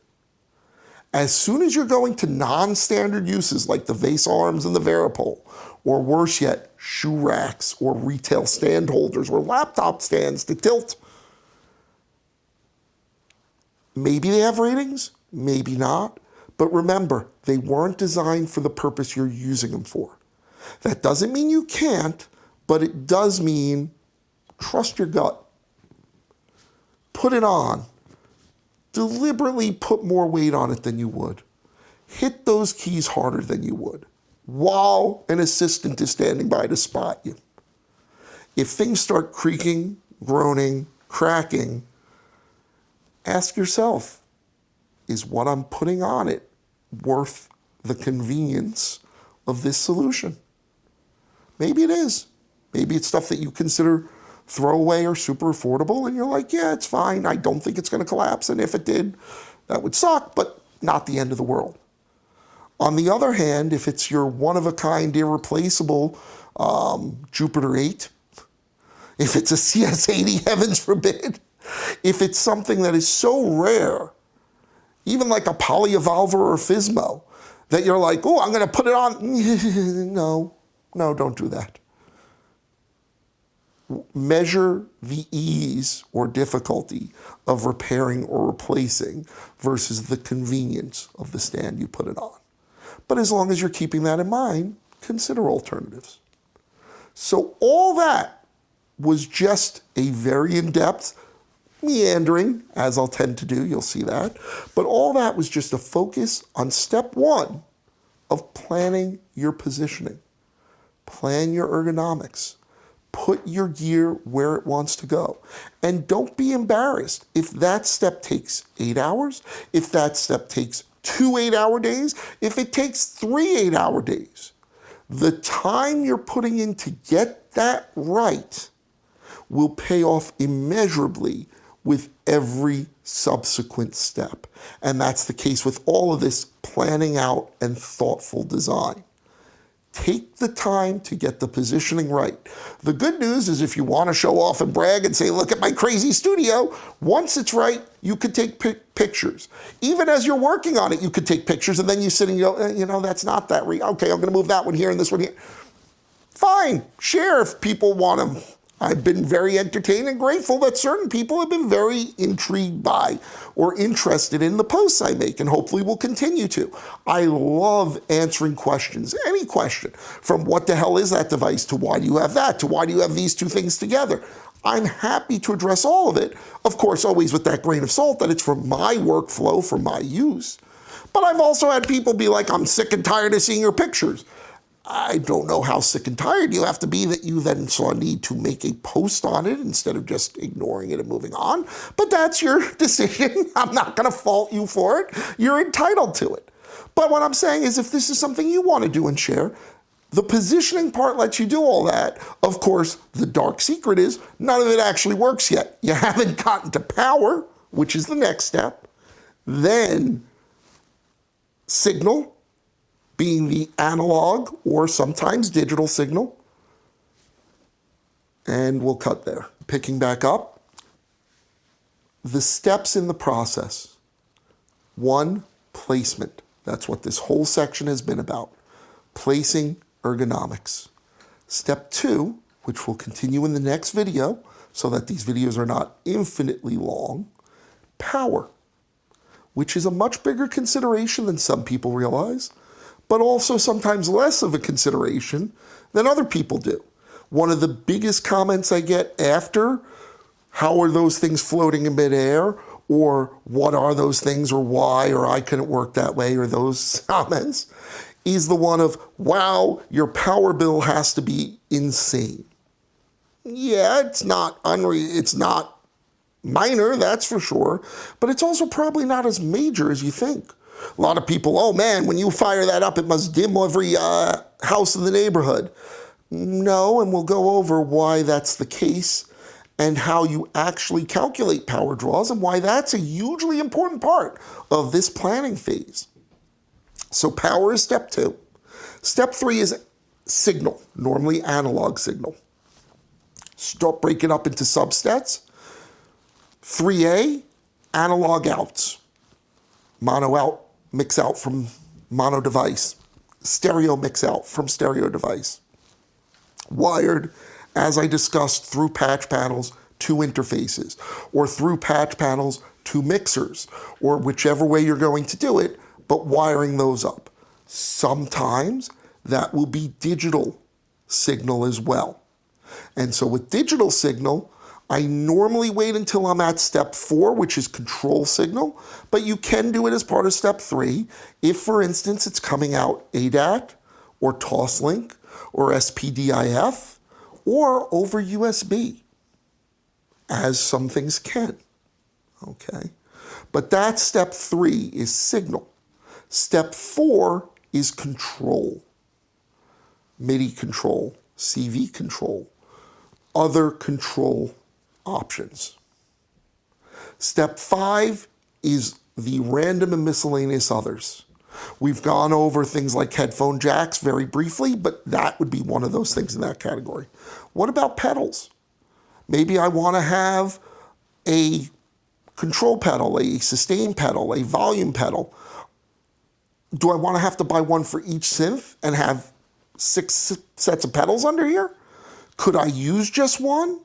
As soon as you're going to non-standard uses like the vase arms and the Varipole, or worse yet, shoe racks or retail stand holders or laptop stands to tilt, maybe they have ratings, maybe not, but remember, they weren't designed for the purpose you're using them for. That doesn't mean you can't, but it does mean trust your gut. Put it on. Deliberately put more weight on it than you would. Hit those keys harder than you would while an assistant is standing by to spot you. If things start creaking, groaning, cracking, ask yourself, is what I'm putting on it worth the convenience of this solution? Maybe it is. Maybe it's stuff that you consider throwaway or super affordable, and you're like, yeah, it's fine. I don't think it's going to collapse, and if it did, that would suck, but not the end of the world. On the other hand, if it's your one-of-a-kind, irreplaceable Jupiter 8, if it's a CS80, heavens forbid, if it's something that is so rare, even like a Polyevolver or a Fismo, that you're like, oh, I'm going to put it on. No, don't do that. Measure the ease or difficulty of repairing or replacing versus the convenience of the stand you put it on. But as long as you're keeping that in mind, consider alternatives. So all that was just a very in-depth, meandering, as I'll tend to do, you'll see that. But all that was just a focus on step one of planning your positioning. Plan your ergonomics. Put your gear where it wants to go. And don't be embarrassed if that step takes 8 hours, if that step takes 2 8-hour days, if it takes 3 8-hour days. The time you're putting in to get that right will pay off immeasurably with every subsequent step. And that's the case with all of this planning out and thoughtful design. Take the time to get the positioning right. The good news is if you want to show off and brag and say, look at my crazy studio, once it's right, you could take pictures. Even as you're working on it, you could take pictures, and then you sit and you go, that's not that real. Okay, I'm going to move that one here and this one here. Fine, share if people want them. I've been very entertained and grateful that certain people have been very intrigued by or interested in the posts I make, and hopefully will continue to. I love answering questions, any question, from what the hell is that device to why do you have that to why do you have these two things together. I'm happy to address all of it, of course, always with that grain of salt that it's for my workflow, for my use. But I've also had people be like, I'm sick and tired of seeing your pictures. I don't know how sick and tired you have to be that you then saw a need to make a post on it instead of just ignoring it and moving on. But that's your decision. I'm not going to fault you for it. You're entitled to it. But what I'm saying is if this is something you want to do and share, the positioning part lets you do all that. Of course, the dark secret is none of it actually works yet. You haven't gotten to power, which is the next step. Then signal, being the analog or sometimes digital signal. And we'll cut there. Picking back up, the steps in the process. 1, placement. That's what this whole section has been about. Placing ergonomics. Step 2, which will continue in the next video so that these videos are not infinitely long, power, which is a much bigger consideration than some people realize, but also sometimes less of a consideration than other people do. One of the biggest comments I get after, how are those things floating in midair, or what are those things, or why, or I couldn't work that way, or those comments, is the one of, wow, your power bill has to be insane. Yeah, it's not minor, that's for sure, but it's also probably not as major as you think. A lot of people, oh man, when you fire that up, it must dim every house in the neighborhood. No, and we'll go over why that's the case and how you actually calculate power draws and why that's a hugely important part of this planning phase. So power is step 2. Step 3 is signal, normally analog signal. Start breaking up into subsets. 3A, analog outs. Mono out, mix out from mono device. Stereo mix out from stereo device. Wired, as I discussed, through patch panels to interfaces, or through patch panels to mixers, or whichever way you're going to do it, but wiring those up. Sometimes that will be digital signal as well. And so with digital signal, I normally wait until I'm at step 4, which is control signal, but you can do it as part of step 3 if, for instance, it's coming out ADAT or Toslink or SPDIF or over USB, as some things can, okay? But that's step 3 is signal. Step 4 is control. MIDI control, CV control, other control options. Step 5 is the random and miscellaneous others. We've gone over things like headphone jacks very briefly, but that would be one of those things in that category. What about pedals? Maybe I want to have a control pedal, a sustain pedal, a volume pedal. Do I want to have to buy one for each synth and have 6 sets of pedals under here? Could I use just one?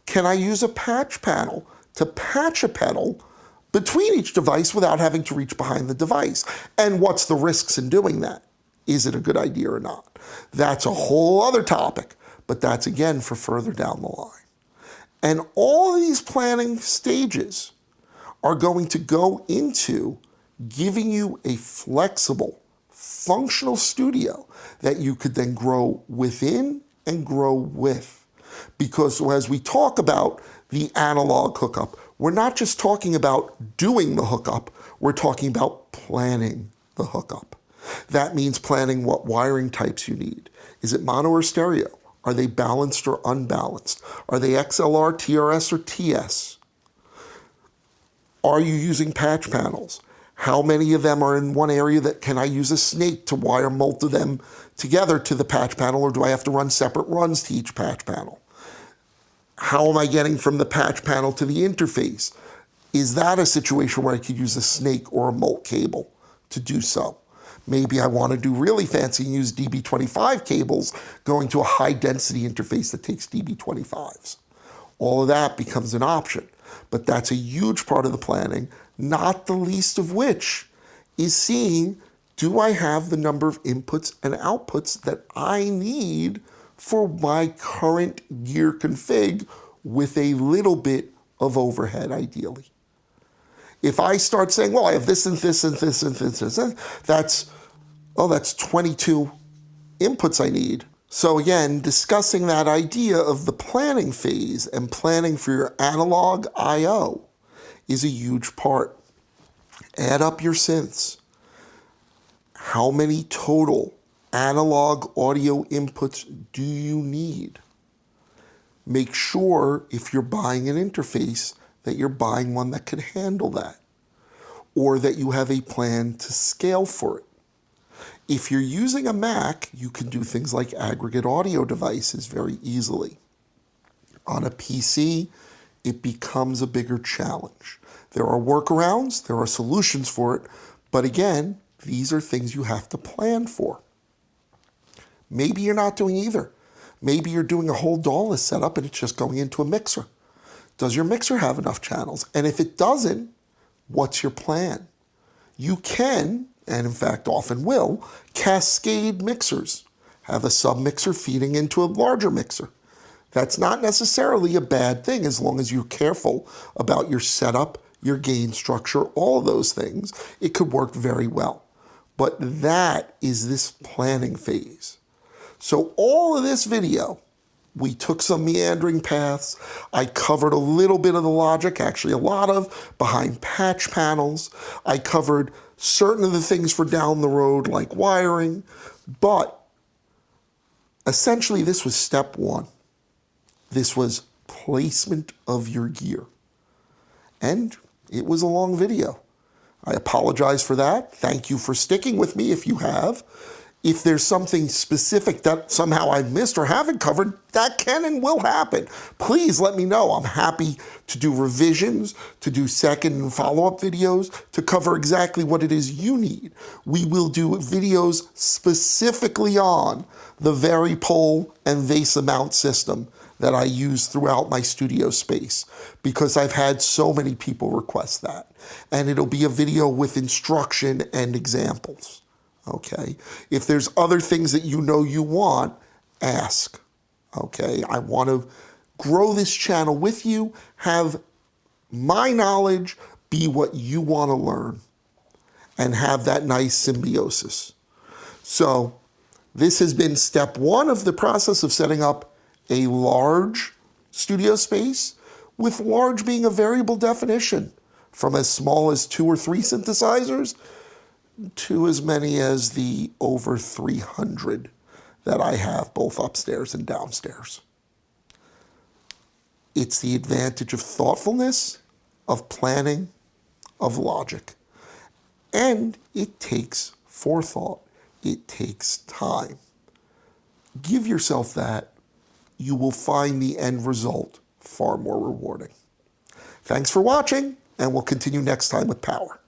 Can I use a patch panel to patch a pedal between each device without having to reach behind the device? And what's the risks in doing that? Is it a good idea or not? That's a whole other topic, but that's again for further down the line. And all of these planning stages are going to go into giving you a flexible, functional studio that you could then grow within and grow with. Because as we talk about the analog hookup, we're not just talking about doing the hookup, we're talking about planning the hookup. That means planning what wiring types you need. Is it mono or stereo? Are they balanced or unbalanced? Are they XLR, TRS, or TS? Are you using patch panels? How many of them are in one area that can I use a snake to wire most of them together to the patch panel, or do I have to run separate runs to each patch panel? How am I getting from the patch panel to the interface? Is that a situation where I could use a snake or a molt cable to do so? Maybe I want to do really fancy and use DB25 cables going to a high density interface that takes DB25s. All of that becomes an option, but that's a huge part of the planning, not the least of which is seeing, do I have the number of inputs and outputs that I need for my current gear config with a little bit of overhead, ideally. If I start saying, well, I have this and this and this and this, and that's 22 inputs I need. So again, discussing that idea of the planning phase and planning for your analog I/O is a huge part. Add up your synths. How many total analog audio inputs do you need? Make sure if you're buying an interface that you're buying one that can handle that, or that you have a plan to scale for it. If you're using a Mac, you can do things like aggregate audio devices very easily. On a PC, it becomes a bigger challenge. There are workarounds, there are solutions for it, but again, these are things you have to plan for. Maybe you're not doing either. Maybe you're doing a whole DAW setup and it's just going into a mixer. Does your mixer have enough channels? And if it doesn't, what's your plan? You can, and in fact often will, cascade mixers. Have a sub-mixer feeding into a larger mixer. That's not necessarily a bad thing as long as you're careful about your setup, your gain structure, all of those things. It could work very well. But that is this planning phase. So all of this video, we took some meandering paths. I covered a little bit of the logic, actually a lot of, behind patch panels. I covered certain of the things for down the road like wiring, but essentially this was step one. This was placement of your gear. And it was a long video. I apologize for that. Thank you for sticking with me if you have. If there's something specific that somehow I've missed or haven't covered, that can and will happen. Please let me know. I'm happy to do revisions, to do second and follow-up videos, to cover exactly what it is you need. We will do videos specifically on the Varipole and Vesa mount system that I use throughout my studio space because I've had so many people request that. And it'll be a video with instruction and examples. Okay, if there's other things that you know you want, ask. Okay, I want to grow this channel with you, have my knowledge be what you want to learn, and have that nice symbiosis. So this has been step one of the process of setting up a large studio space, with large being a variable definition, from as small as 2 or 3 synthesizers to as many as the over 300 that I have both upstairs and downstairs. It's the advantage of thoughtfulness, of planning, of logic. And it takes forethought. It takes time. Give yourself that. You will find the end result far more rewarding. Thanks for watching, and we'll continue next time with power.